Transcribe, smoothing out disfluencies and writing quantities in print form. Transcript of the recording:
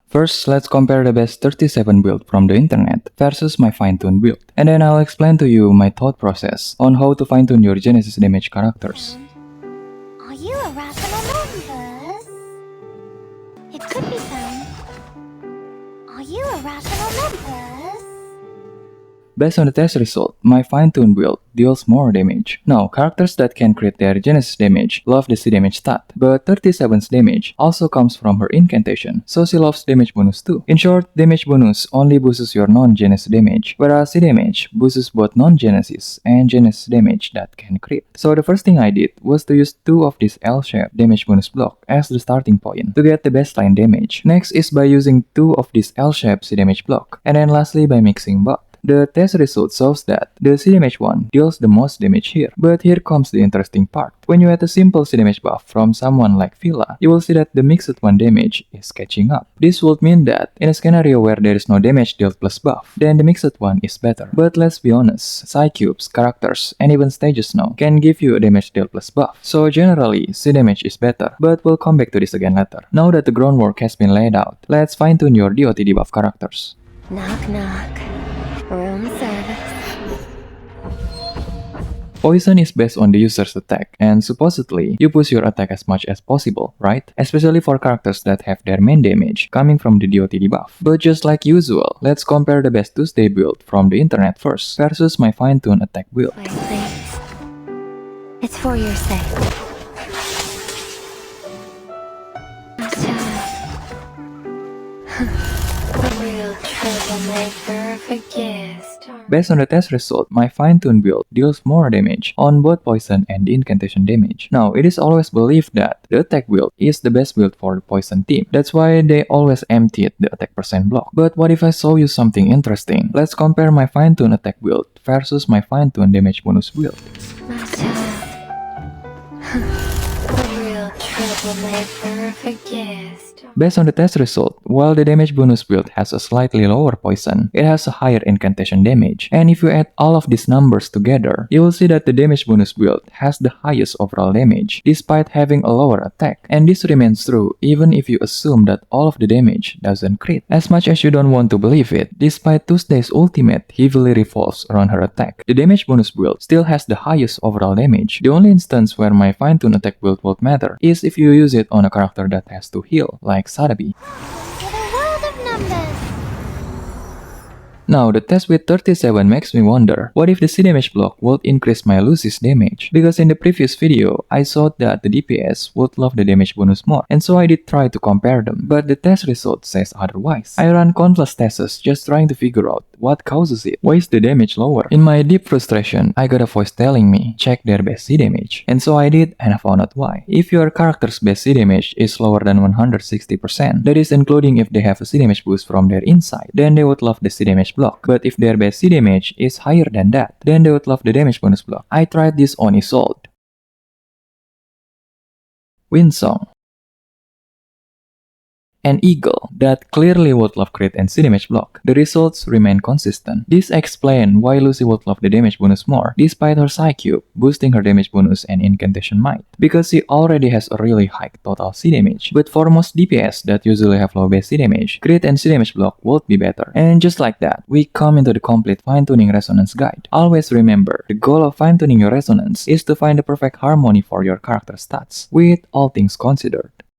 First, let's compare the best 37 build from the internet versus my fine-tuned build. And then I'll explain to you my thought process on how to fine-tune your Genesis damage characters. Are you a rational numbers? It could be found. Are you a rational numbers? Based on the test result, my fine-tuned build deals more damage. Now, characters that can crit their Genesis damage love the C damage stat, but 37's damage also comes from her incantation, so she loves damage bonus too. In short, damage bonus only boosts your non-Genesis damage, whereas C damage boosts both non-Genesis and Genesis damage that can crit. So the first thing I did was to use 2 of this L-shaped damage bonus block as the starting point to get the baseline damage. Next is by using 2 of this L-shaped C damage block, and then lastly by mixing both. The test result shows that the C damage one deals the most damage here. But here comes the interesting part. When you add a simple C damage buff from someone like Villa, you will see that the mixed one damage is catching up. This would mean that in a scenario where there is no damage dealt plus buff, then the mixed one is better. But let's be honest, Psycubes, characters, and even stages now can give you a damage dealt plus buff. So generally, C damage is better, but we'll come back to this again later. Now that the groundwork has been laid out, let's fine-tune your DOT debuff characters. Knock knock. Room service. Poison is based on the user's attack, and supposedly, you push your attack as much as possible, right? Especially for characters that have their main damage coming from the DOT debuff. But just like usual, let's compare the best Tuesday build from the internet first versus my fine-tuned attack build. Please. It's for your sake. Based on the test result, my fine-tuned build deals more damage on both poison and the incantation damage. Now, it is always believed that the attack build is the best build for the poison team. That's why they always emptied the attack percent block. But what if I show you something interesting? Let's compare my fine-tuned attack build versus my fine-tuned damage bonus build. Based on the test result, while the damage bonus build has a slightly lower poison, it has a higher incantation damage. And if you add all of these numbers together, you will see that the damage bonus build has the highest overall damage, despite having a lower attack. And this remains true even if you assume that all of the damage doesn't crit. As much as you don't want to believe it, despite Tuesday's ultimate heavily revolves around her attack, the damage bonus build still has the highest overall damage. The only instance where my fine-tune attack build would matter is if you use it on a character that has to heal, like Sadabi. Now, the test with 37 makes me wonder, what if the C damage block would increase my Lucy's damage? Because in the previous video, I thought that the DPS would love the damage bonus more, and so I did try to compare them, but the test result says otherwise. I ran countless tests just trying to figure out what causes it. Why is the damage lower? In my deep frustration, I got a voice telling me, check their base C damage. And so I did, and I found out why. If your character's base C damage is lower than 160%, that is including if they have a C damage boost from their inside, then they would love the C damage block. But if their base C damage is higher than that, then they would love the damage bonus block. I tried this on Isolde, Windsong, and Eagle that clearly would love crit and C damage block. The results remain consistent. This explains why Lucy would love the damage bonus more, despite her Psycube boosting her damage bonus and incantation might, because she already has a really high total C damage. But for most DPS that usually have low base C damage, crit and C damage block would be better. And just like that, we come into the complete fine-tuning resonance guide. Always remember, the goal of fine-tuning your resonance is to find the perfect harmony for your character stats, with all things considered.